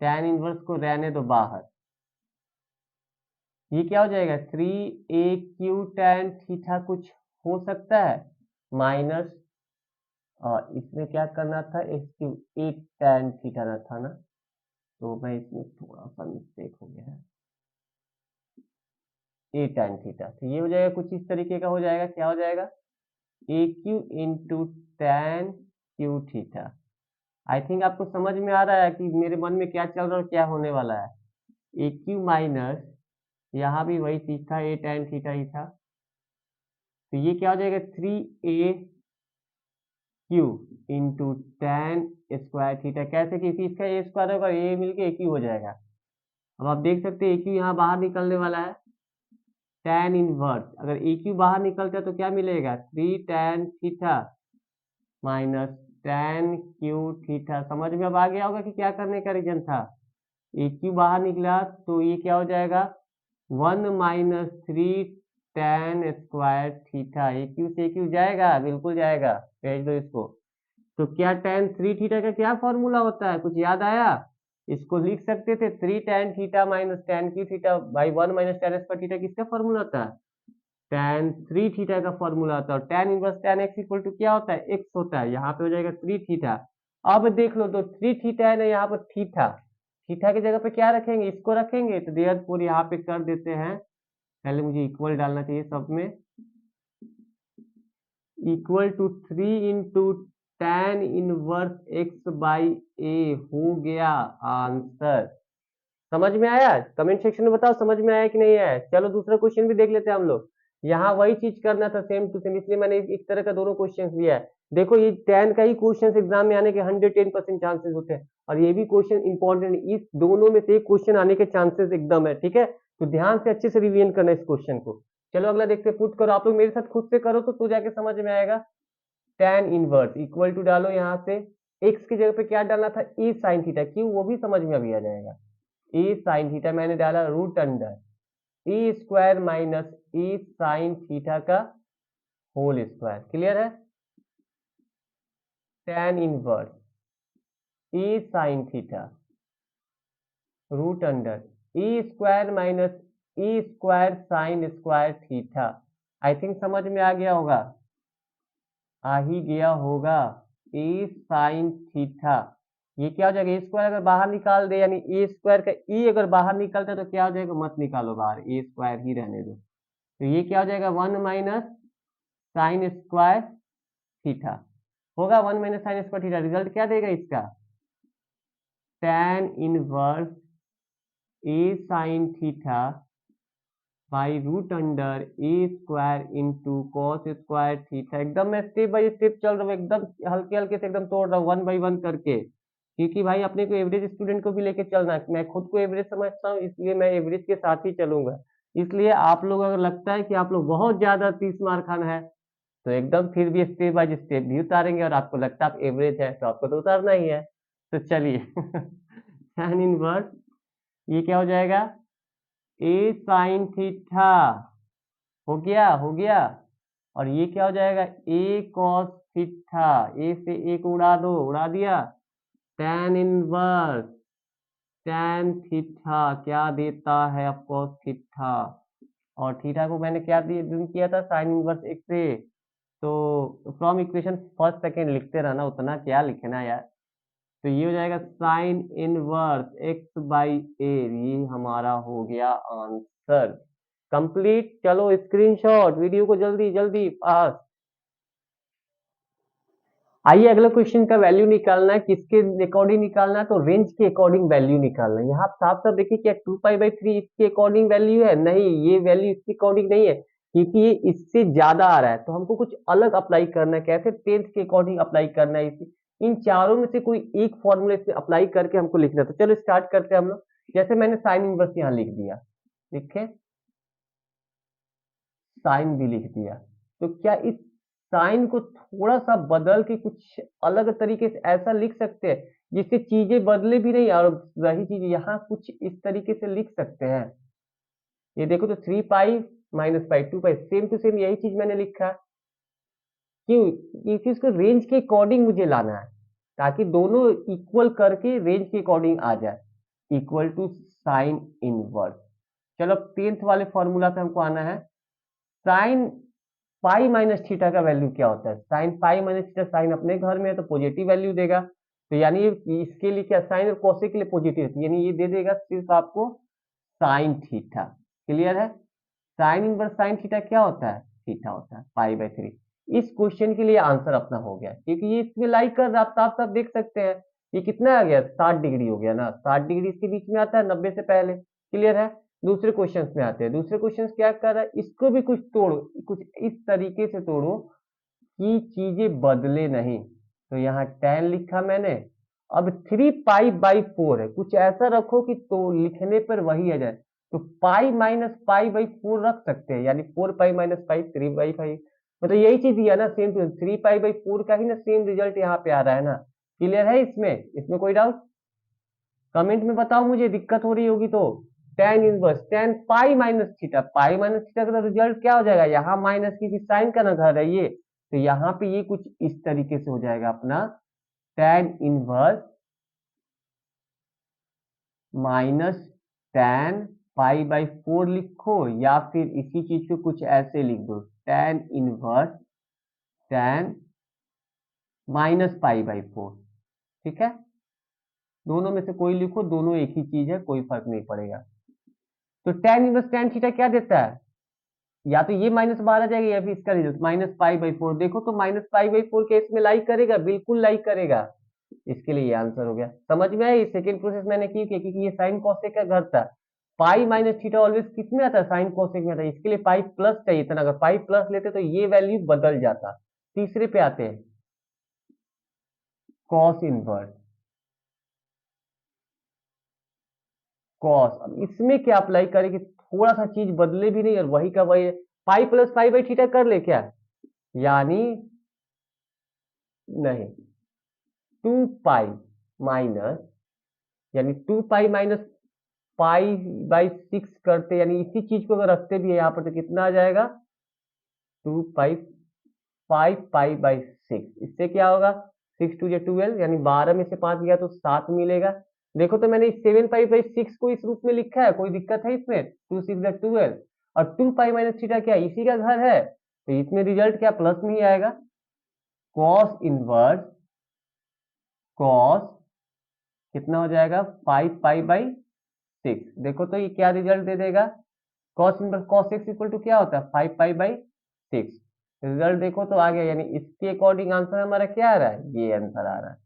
tan इनवर्स को रहने दो बाहर, ये क्या हो जाएगा 3a tan थीटा कुछ हो सकता है माइनस, इसमें क्या करना था a tan थीटा ना था ना, तो मैं इसमें थोड़ा सा मिस्टेक हो गया है, a tan थीटा, तो ये हो जाएगा कुछ इस तरीके का हो जाएगा, क्या हो जाएगा AQ into tan Q theta. I think आपको समझ में आ रहा है कि मेरे मन में क्या चल रहा है और क्या होने वाला है। AQ माइनस, यहाँ भी वही चीज था, a tan थीटा ही था, तो ये क्या हो जाएगा 3AQ into tan square theta. कैसे, क्योंकि इसका a स्क्वायर होगा, a मिलके AQ हो जाएगा। अब आप देख सकते हैं AQ यहाँ बाहर निकलने वाला है, tan इनवर्स, अगर AQ बाहर निकलता है तो क्या मिलेगा 3 tan theta minus tan Q theta. समझ में अब आ गया होगा कि क्या करने का रीजन था। AQ बाहर निकला तो ये क्या हो जाएगा 1 minus 3 tan square theta. AQ से AQ जाएगा, बिल्कुल जाएगा, भेज दो इसको। तो क्या tan 3 थीटा का क्या फॉर्मूला होता है, कुछ याद आया? इसको लिख सकते थे 3 tan theta minus tan Q theta by 1 minus tan square theta. किसका फॉर्मूला होता है tan 3 थीटा का फॉर्मूला होता है। और tan inverse tan x equal to क्या होता है x होता है, यहाँ पे हो जाएगा 3 थीटा। अब देख लो, तो 3 थीटा है ना, यहाँ पर थीटा, थीटा की जगह पे क्या रखेंगे, इसको रखेंगे, तो देयरफॉर यहाँ पे कर देते हैं, पहले मुझे इक्वल डालना चाहिए सब में, equal to 3 into tan inverse x by A हो गया आंसर। समझ में आया? कमेंट सेक्शन में बताओ समझ में आया कि नहीं आया। चलो दूसरा क्वेश्चन भी देख लेते हैं हम लोग। यहाँ वही चीज करना था सेम टू सेम, इसलिए मैंने इस तरह का दोनों क्वेश्चन लिया है। देखो ये tan का ही क्वेश्चन एग्जाम में आने के 110% चांसेस होते हैं, और ये भी क्वेश्चन इंपॉर्टेंट, इस दोनों में से एक क्वेश्चन आने के चांसेस एकदम है, ठीक है। तो ध्यान से अच्छे से रिवीजन करना इस क्वेश्चन को। चलो अगला देखते हैं, पुट करो आप लोग मेरे साथ, खुद से करो तो जाके समझ में आएगा। tan इनवर्स इक्वल टू डालो, यहाँ से x की जगह पे क्या डालना था e साइन थीटा, क्यों वो भी समझ में अभी आ जाएगा। e साइन थीटा मैंने डाला root under e square minus e sine theta का होल स्क्वायर। क्लियर है? tan inverse e sine theta root under e square minus e square sine square theta. I think समझ में आ गया होगा, आ ही गया होगा। ए साइन थीटा, ये क्या हो जाएगा ए स्क्वायर अगर बाहर निकाल दे, यानी ए स्क्वायर का ई अगर बाहर निकलता है तो क्या हो जाएगा, मत निकालो बाहर, ए स्क्वायर ही रहने दो। तो ये क्या हो जाएगा 1 माइनस साइन स्क्वायर थीटा होगा, 1 minus sine square theta. Result क्या देगा इसका, tan inverse A sine theta by root under A square into cos square theta. एकदम मैं स्टेप बाय स्टेप चल रहा हूँ, एकदम हल्के हल्के से एकदम तोड़ रहा हूँ 1 बाई 1 करके, क्योंकि भाई अपने को एवरेज स्टूडेंट को भी लेके चलना है। मैं खुद को एवरेज समझता हूँ, इसलिए मैं एवरेज के साथ ही चलूंगा। इसलिए आप लोग अगर लगता है कि आप लोग बहुत ज्यादा 30 मार्क खान है, तो एकदम फिर भी स्टेप बाय स्टेप भी उतारेंगे, और आपको लगता है आप एवरेज है तो आपको तो उतारना ही है। तो चलिए tan इनवर्स ये क्या हो जाएगा ए साइन थीटा, हो गया हो गया, और ये क्या हो जाएगा ए कॉस थीटा, ए से ए को उड़ा दो, उड़ा दिया, tan इनवर्स tan थीटा क्या देता है अब कॉस थीटा, और थीटा को मैंने क्या किया था साइन इनवर्स एक्स से। तो फ्रॉम इक्वेशन फर्स्ट सेकेंड लिखते रहना, उतना क्या लिखना यार। तो ये हो जाएगा साइन इनवर्स एक्स बाई ए, ये हमारा हो गया आंसर कंप्लीट। चलो स्क्रीनशॉट वीडियो को जल्दी जल्दी पास। आइए अगला क्वेश्चन का वैल्यू निकालना है, किसके अकॉर्डिंग निकालना है, तो रेंज के अकॉर्डिंग वैल्यू निकालना है। यहाँ साफ साफ देखिए क्या 2π/3 इसके अकॉर्डिंग वैल्यू है, नहीं ये वैल्यू इसके अकॉर्डिंग नहीं है, क्योंकि ये इससे ज्यादा आ रहा है, तो हमको कुछ अलग अप्लाई करना है। कैसे, 10th के अकॉर्डिंग अप्लाई करना है। इन चारों में से कोई एक फॉर्मूले से अप्लाई करके हमको लिखना है। तो चलो स्टार्ट करते हैं हम लोग। जैसे मैंने साइन इनवर्स यहाँ लिख दिया, देखे साइन भी लिख दिया, तो क्या इस साइन को थोड़ा सा बदल के कुछ अलग तरीके से ऐसा लिख सकते हैं जिससे चीजें बदले भी नहीं, और वही चीज यहाँ कुछ इस तरीके से लिख सकते हैं। ये देखो तो 3π - π 2π, सेम टू सेम यही चीज मैंने लिखा। क्यों? क्योंकि इसको रेंज के अकॉर्डिंग मुझे लाना है, ताकि दोनों इक्वल करके रेंज के अकॉर्डिंग आ जाए, इक्वल टू साइन इनवर्स। चलो 10th वाले फॉर्मूला पे हमको आना है। साइन पाई माइनस थीटा का वैल्यू क्या होता है? Sine pi minus theta, sine अपने घर में है तो पॉजिटिव वैल्यू देगा, तो यानी इसके लिए क्या, साइन और कोसेक के लिए पॉजिटिव है, यानी ये दे देगा सिर्फ आपको साइन थीटा। क्लियर है? साइन इनवर्स साइन थीटा क्या होता है? थीटा होता है, पाई बाई 3। इस क्वेश्चन के लिए आंसर अपना हो गया, क्योंकि ये इसमें लाइक कर रहा, आप साफ साफ देख सकते हैं। ये कितना आ गया? 60 डिग्री हो गया ना, 60 डिग्री इसके बीच में आता है 90 से पहले। क्लियर है? दूसरे क्वेश्चन में आते हैं। दूसरे क्वेश्चन क्या कर रहा है, इसको भी कुछ तोड़ो, कुछ इस तरीके से तोड़ो कि चीजें बदले नहीं। तो यहाँ tan लिखा मैंने। अब 3 पाई बाई 4 है, कुछ ऐसा रखो कि तो लिखने पर वही आ जाए। तो पाई माइनस पाई बाई 4 रख सकते हैं, यानी 4 पाई माइनस 5 3/5। मतलब यही चीज दिया ना, सेम टू 3 पाई बाई 4 का ही ना सेम रिजल्ट यहाँ पे आ रहा है ना। क्लियर है? इसमें कोई डाउट? कमेंट में बताओ मुझे, दिक्कत हो रही होगी तो। tan इनवर्स tan पाई माइनस थीटा, पाई माइनस थीटा का रिजल्ट क्या हो जाएगा? यहाँ माइनस की साइन का ना घर है ये, तो यहाँ पे ये कुछ इस तरीके से हो जाएगा अपना tan inverse minus tan pi by 4 लिखो, या फिर इसी चीज को कुछ ऐसे लिख दो, tan inverse tan minus pi by 4। ठीक है? दोनों में से कोई लिखो, दोनों एक ही चीज है, कोई फर्क नहीं पड़ेगा। तो tan इनवर्स tan थीटा क्या देता है? या तो ये माइनस 12 जाएगा, या फिर इसका रिजल्ट -पाई/4। देखो तो -पाई/4 केस में लाइक करेगा, बिल्कुल लाइक करेगा। इसके लिए ये आंसर हो गया। समझ में आया? सेकंड प्रोसेस मैंने की, क्योंकि ये साइन कोसेक का घर था। पाई माइनस थीटा ऑलवेज किस में आता है? साइन कोसेक में आता है। इसके लिए पाई प्लस चाहिए था ना, अगर पाई प्लस लेते तो ये वैल्यू बदल जाता। तीसरे पे आते हैं, कॉस इनवर्स। कॉस, अब इसमें क्या अप्लाई करें कि थोड़ा सा चीज बदले भी नहीं और वही का वही है। Pi plus pi by theta कर ले क्या? यानी नहीं, 2 पाई माइनस, यानी 2 पाई माइनस पाई/6 करते, यानी इसी चीज को अगर रखते भी है यहाँ पर तो कितना आ जाएगा? 2 पाई 5 पाई/6। इससे क्या होगा? 6 2 12, यानी 12 में से 5 गया तो 7 मिलेगा। देखो तो मैंने 7 पाई/6 को इस रूप में लिखा है, कोई दिक्कत है इसमें? 2 6 12, और 2 पाई माइनस थीटा क्या इसी का घर है, तो इसमें रिजल्ट क्या प्लस में ही आएगा। कॉस इनवर्स कॉस कितना हो जाएगा? 5 पाई/6। देखो तो ये क्या रिजल्ट दे देगा? Cos inverse cos x equal to क्या होता है? 5 पाई/6। रिजल्ट देखो तो आ गया, यानी इसके अकॉर्डिंग आंसर हमारा क्या आ रहा है? ये आंसर आ रहा है।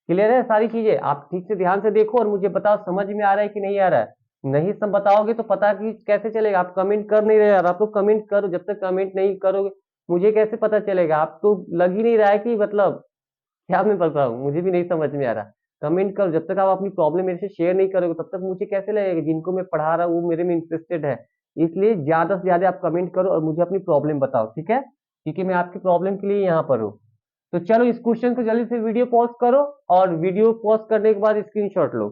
क्लियर है? सारी चीजें आप ठीक से ध्यान से देखो और मुझे बताओ समझ में आ रहा है कि नहीं आ रहा है। नहीं सब बताओगे तो पता कि कैसे चलेगा? आप कमेंट कर नहीं रहे यार, आप तो कमेंट करो। जब तक कमेंट नहीं करोगे मुझे कैसे पता चलेगा? आप तो लग ही नहीं रहा है कि मतलब क्या मैं बताऊं, मुझे भी नहीं समझ में आ रहा। कमेंट करो, जब तक आप अपनी प्रॉब्लम मेरे से शेयर नहीं करोगे तब तक मुझे कैसे लगेगा जिनको मैं पढ़ा रहा हूँ वो मेरे में इंटरेस्टेड है। इसलिए ज्यादा से ज्यादा आप कमेंट करो और मुझे अपनी प्रॉब्लम बताओ, ठीक है? क्योंकि मैं आपकी प्रॉब्लम के लिए यहाँ पर हूँ। तो चलो इस क्वेश्चन को जल्दी से वीडियो पॉज करो, और वीडियो पॉज करने के बाद स्क्रीनशॉट लो।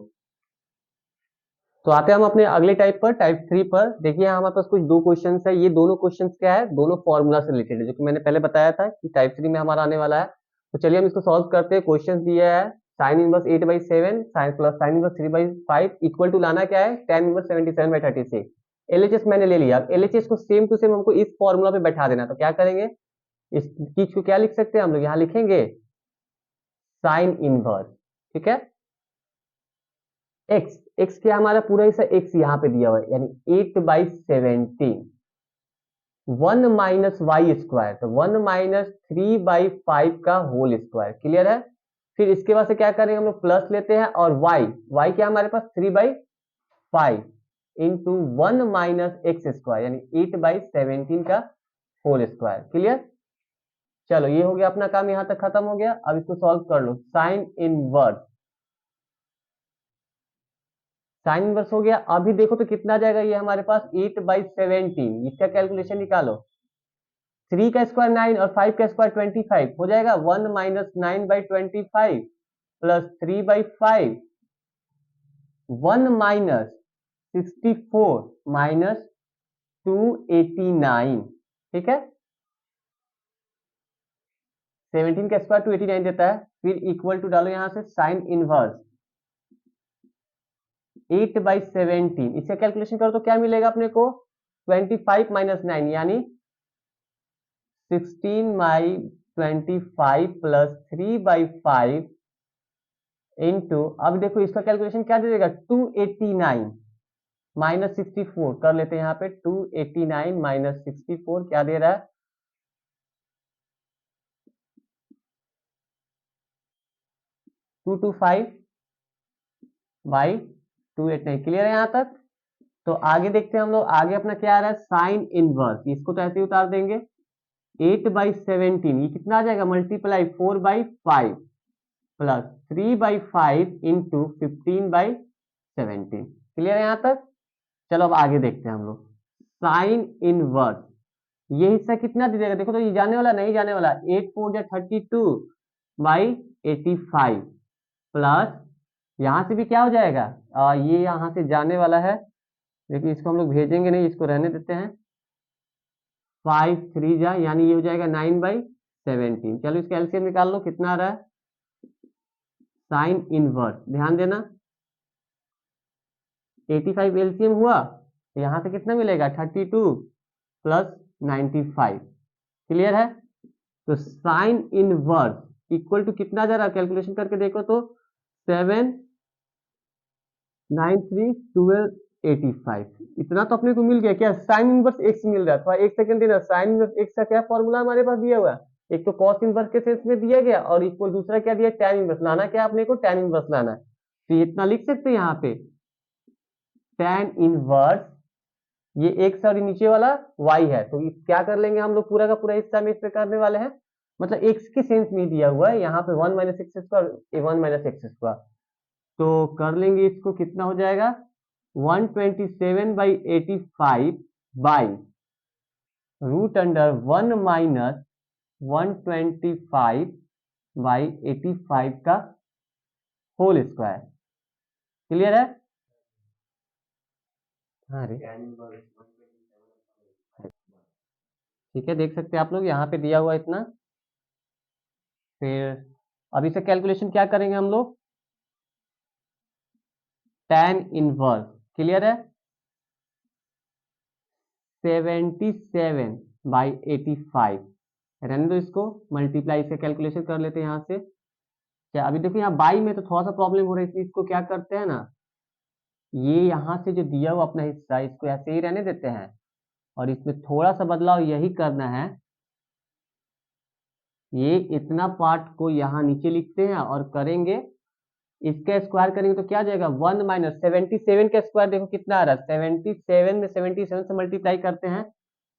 तो आते हैं हम अपने अगले टाइप पर, टाइप 3 पर। देखिए हमारे पास कुछ दो क्वेश्चन है। ये दोनों क्वेश्चन क्या है? दोनों फॉर्मूला से रिलेटेड है, जो कि मैंने पहले बताया था कि टाइप 3 में हमारा आने वाला है। तो चलिए हम इसको सॉल्व करते हैं। क्वेश्चन दिया है sine inverse 8/7 sine plus sine inverse 3/5 equal to लाना क्या है? tan inverse 77/36। एलएचएस मैंने ले लिया। एलएचएस को सेम टू सेम हमको इस फॉर्मूला पे बैठा देना। तो क्या करेंगे? इस चीज को क्या लिख सकते हैं हम लोग? यहाँ लिखेंगे साइन इनवर्स, ठीक है? एक्स, एक्स क्या हमारा पूरा हिस्सा एक्स यहाँ पे दिया हुआ है, यानी 8/17। 1 - y², तो 1 - 3/5 का होल स्क्वायर। क्लियर है? फिर इसके बाद से क्या करेंगे हम लोग? प्लस लेते हैं, और y क्या हमारे पास? 3/5 इंटू 1 - x², यानी 8/17 का होल स्क्वायर। क्लियर? चलो ये हो गया अपना काम, यहां तक खत्म हो गया। अब इसको सॉल्व कर लो। साइन इनवर्स हो गया। अभी देखो तो कितना जाएगा ये हमारे पास? 8/17। इसका कैलकुलेशन निकालो। 3 का स्क्वायर 9 और 5 का स्क्वायर 25 हो जाएगा। 1 - 9/25 प्लस 3/5, 1 - 64 - 289। ठीक है? 17 का स्क्वायर 289 देता है, फिर इक्वल टू डालो यहाँ से साइन इनवर्स 8/17, इसका कैलकुलेशन करो तो क्या मिलेगा अपने को 25 - 9 यानी 16/25 प्लस 3/5 इंटू, अब देखो इसका कैलकुलेशन क्या दे देगा 289 -64 कर लेते हैं यहाँ पे 289 - 64 क्या दे रहा है 225/289। क्लियर है यहाँ तक। तो आगे देखते हैं हम लोग, आगे अपना क्या आ रहा है साइन इनवर्स, इसको तो ऐसे ही उतार देंगे 8/17, ये कितना आ जाएगा मल्टीप्लाई 4/5 प्लस 3/5 इंटू 15/17। क्लियर है यहाँ तक। चलो अब आगे देखते हैं हम लोग साइन इनवर्स, ये हिस्सा कितना दे देगा देखो तो ये जाने वाला नहीं जाने वाला 8 4 32/85 प्लस यहाँ से भी क्या हो जाएगा ये यहाँ से जाने वाला है, लेकिन इसको हम लोग भेजेंगे नहीं, इसको रहने देते हैं 5 3 जा यानी ये हो जाएगा 9/17। चलो इसका एलसीएम निकाल लो कितना आ रहा है साइन इनवर्स, ध्यान देना 85 एलसीएम हुआ तो यहाँ से कितना मिलेगा 32 प्लस 95। क्लियर है। तो साइन इनवर्स इक्वल टू कितना जा रहा है कैलकुलेशन करके देखो तो 7 9 3 12 85, इतना तो अपने को मिल गया। क्या साइन इनवर्स एक्स मिल रहा है, थोड़ा एक सेकंड देना। साइन इनवर्स एक्स का क्या फॉर्मूला हमारे पास दिया हुआ है, एक तो कॉस इनवर्स के सेंस में दिया गया और इक्वल दूसरा क्या दिया tan इनवर्स, लाना क्या अपने को tan इनवर्स लाना है। तो इतना लिख सकते हैं यहाँ पे tan इनवर्स, ये एक्स और नीचे वाला वाई है, तो क्या कर लेंगे हम लोग पूरा का पूरा हिस्सा में इस पे करने वाले हैं, मतलब एक्स के सेंस में दिया हुआ है यहाँ पे 1 - x², 1 - x², तो कर लेंगे इसको कितना हो जाएगा 127/85 बाई रूट अंडर 1 - 125/85 का होल स्क्वायर। क्लियर है। हाँ रे ठीक है, देख सकते हैं आप लोग यहाँ पे दिया हुआ इतना। फिर अब इसे कैलकुलेशन क्या करेंगे हम लोग tan इनवर्स। क्लियर है 77/85, रहने दो इसको, मल्टीप्लाई से कैलकुलेशन कर लेते हैं यहाँ से। क्या अभी देखो यहाँ बाई में तो थोड़ा सा प्रॉब्लम हो रही थी, इसको क्या करते हैं ना, ये यहाँ से जो दिया हुआ अपना हिस्सा इसको ऐसे ही रहने देते हैं और इसमें थोड़ा सा बदलाव यही करना है, ये इतना पार्ट को यहाँ नीचे लिखते हैं और करेंगे इसका स्क्वायर करेंगे तो क्या आ जाएगा 1 - 77 का स्क्वायर देखो कितना आ रहा है 77 में 77 से मल्टीप्लाई करते हैं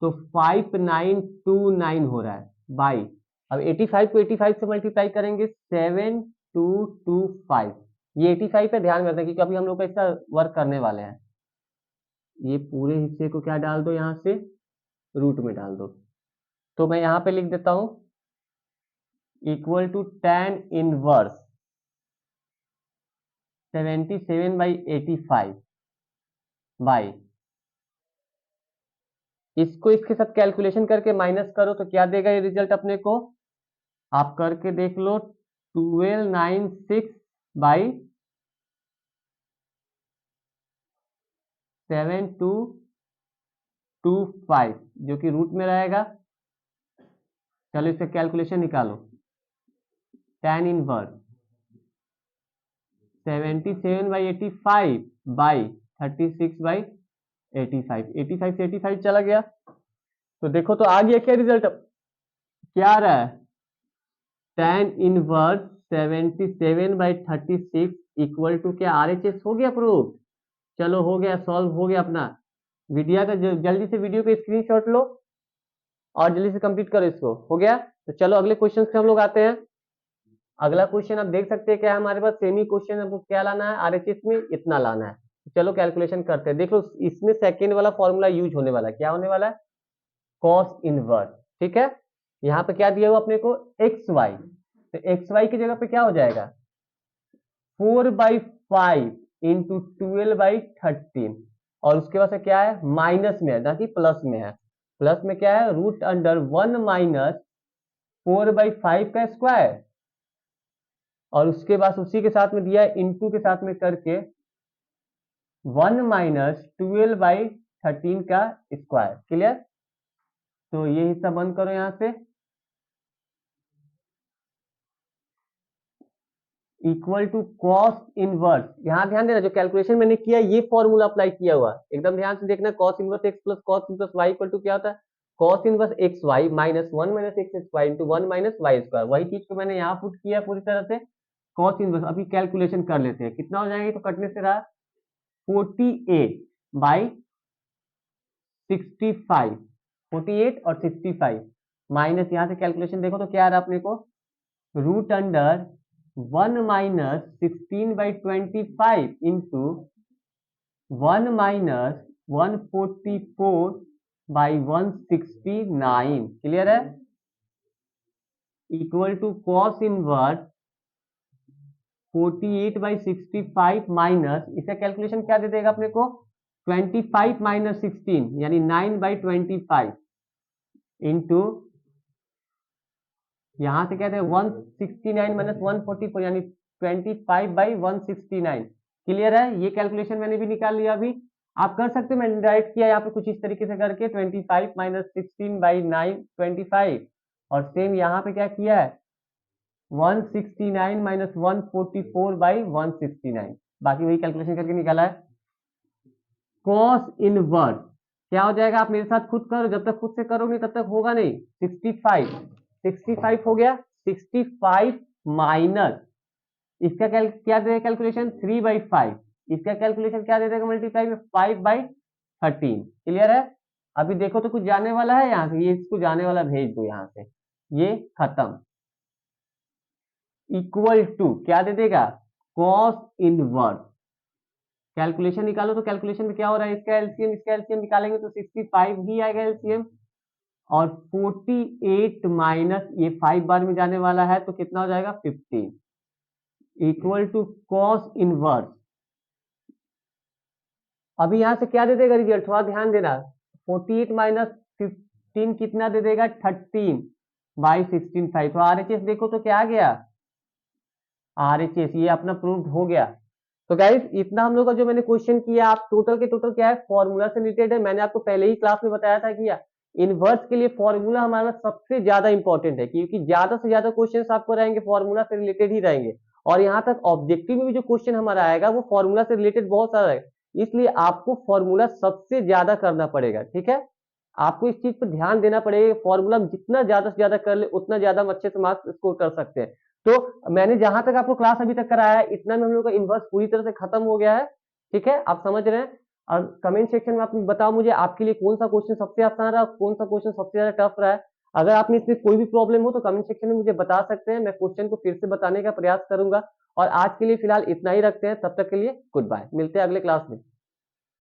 तो 5929 हो रहा है बाई, अब 85 को 85 से मल्टीप्लाई करेंगे 7225, ये 85 पे ध्यान रखना क्योंकि अभी हम लोग इसका वर्क करने वाले हैं। ये पूरे हिस्से को क्या डाल दो यहाँ से रूट में डाल दो, तो मैं यहाँ पे लिख देता हूँ equal to tan inverse 77/85 by, इसको इसके साथ कैलकुलेशन करके माइनस करो तो क्या देगा ये रिजल्ट अपने को, आप करके देख लो 1296/7225 जो कि रूट में रहेगा। चलो इससे कैलकुलेशन निकालो tan इनवर्स 77/85 बाई 36/85, 85 से 85 चला गया तो देखो तो आ गया क्या रिजल्ट, क्या आ रहा है tan इनवर्स 77/36 इक्वल टू क्या RHS हो गया प्रूफ। चलो हो गया, सॉल्व हो गया अपना। वीडियो का जल्दी से वीडियो पे स्क्रीनशॉट लो और जल्दी से कंप्लीट करो इसको, हो गया। तो चलो अगले क्वेश्चन से हम लोग आते हैं। अगला क्वेश्चन आप देख सकते हैं क्या हमारे पास सेमी क्वेश्चन, आपको क्या लाना है RHS में इतना लाना है। चलो कैलकुलेशन करते हैं, देख लो इसमें सेकेंड वाला फॉर्मूला यूज होने वाला है, क्या होने वाला है कॉस इनवर्स। ठीक है, यहाँ पे क्या दिया हुआ अपने को एक्स वाई, तो एक्स वाई की जगह पे क्या हो जाएगा 4/5 इंटू 12/13 और उसके बाद से क्या है माइनस में है ना कि प्लस में है, प्लस में क्या है रूट अंडर 1 - 4/5 का स्क्वायर, और उसके बाद उसी के साथ में दिया है इंटू के साथ में करके 1 माइनस 12/13 का स्क्वायर। क्लियर? तो ये हिस्सा बंद करो यहां से, इक्वल टू कॉस इनवर्स। यहां ध्यान देना, जो कैलकुलेशन मैंने किया ये फॉर्मूला अप्लाई किया हुआ, एकदम ध्यान से देखना। Cos inverse x plus cos inverse y equal to क्या होता है? Cos inverse x y minus 1 minus x y into 1 minus y square. वही चीज को मैंने यहाँ पुट किया पूरी तरह से, कॉस इनवर्स। अभी कैलकुलेशन कर लेते हैं, कितना हो जाएगा? तो कटने से रहा 48/65, 48 और 65 माइनस, यहाँ से कैलकुलेशन देखो तो क्या आ रहा है अपने को? Root under 1 minus 16/25 into 1 minus 144/169। Clear है? Equal to cos inverse 48/65 minus, इसका कैलकुलेशन क्या दे देगा अपने को? 25 माइनस 16 यानी 9/25 इंटू यहां से कहते हैं 169 माइनस 144 यानी 25/169। क्लियर है? ये कैलकुलेशन मैंने भी निकाल लिया। अभी आप कर सकते हो, मैंने डायरेक्ट किया यहाँ पे कुछ इस तरीके से करके 25 माइनस 16/925, और सेम यहाँ पे क्या किया है 169 माइनस 144/169, बाकी वही कैलकुलेशन करके निकाला है। कॉस इनवर्स क्या हो जाएगा? आप मेरे साथ खुद करो, जब तक खुद से करोगे तब तक होगा नहीं। 65 हो गया, 65 माइनस इसका क्या दे कैलकुलेशन 3/5, इसका कैलकुलेशन क्या दे देगा मल्टीप्लाई में 5/13। क्लियर है? अभी देखो तो कुछ जाने वाला है यहाँ से, ये इसको जाने वाला भेज दो यहाँ से, ये खत्म। इक्वल टू क्या दे देगा? Cos inverse. कैलकुलेशन निकालो तो कैलकुलेशन में क्या हो रहा है? इसका एलसीएम निकालेंगे तो 65 ही आएगा एलसीएम, और 48 माइनस ये 5 बार में जाने वाला है तो कितना हो जाएगा 15, इक्वल टू कॉस इनवर्स। अभी यहां से क्या दे देगा रिजल्ट? थोड़ा ध्यान देना। 48 माइनस 15 कितना दे देगा? 13/16। तो आरएचएस देखो तो क्या आ गया? आरएचएस ये अपना प्रूव्ड हो गया। तो गाइस इतना हम लोग का जो मैंने क्वेश्चन किया, आप टोटल के टोटल क्या है, फॉर्मूला से रिलेटेड है। मैंने आपको पहले ही क्लास में बताया था कि इनवर्स के लिए फॉर्मूला हमारा सबसे ज्यादा इंपॉर्टेंट है, क्योंकि ज्यादा से ज्यादा क्वेश्चन आपको रहेंगे फॉर्मूला से रिलेटेड ही रहेंगे, और यहाँ तक ऑब्जेक्टिव में भी जो क्वेश्चन हमारा आएगा वो फॉर्मूला से रिलेटेड बहुत सारा है, इसलिए आपको फॉर्मूला सबसे ज्यादा करना पड़ेगा। ठीक है? आपको इस चीज पर ध्यान देना पड़ेगा, फॉर्मूला जितना ज्यादा से ज्यादा कर ले उतना ज्यादा हम अच्छे से मार्क्स स्कोर कर सकते हैं। तो मैंने जहां तक आपको क्लास अभी तक कराया है, इतना में हम लोग का इनवर्स पूरी तरह से खत्म हो गया है। ठीक है? आप समझ रहे हैं? और कमेंट सेक्शन में आप बताओ मुझे आपके लिए कौन सा क्वेश्चन सबसे आसान रहा, कौन सा क्वेश्चन सबसे ज्यादा टफ रहा है। अगर आपने इसमें कोई भी प्रॉब्लम हो तो कमेंट सेक्शन में मुझे बता सकते हैं, मैं क्वेश्चन को फिर से बताने का प्रयास करूंगा। और आज के लिए फिलहाल इतना ही रखते हैं, तब तक के लिए गुड बाय, मिलते हैं अगले क्लास में।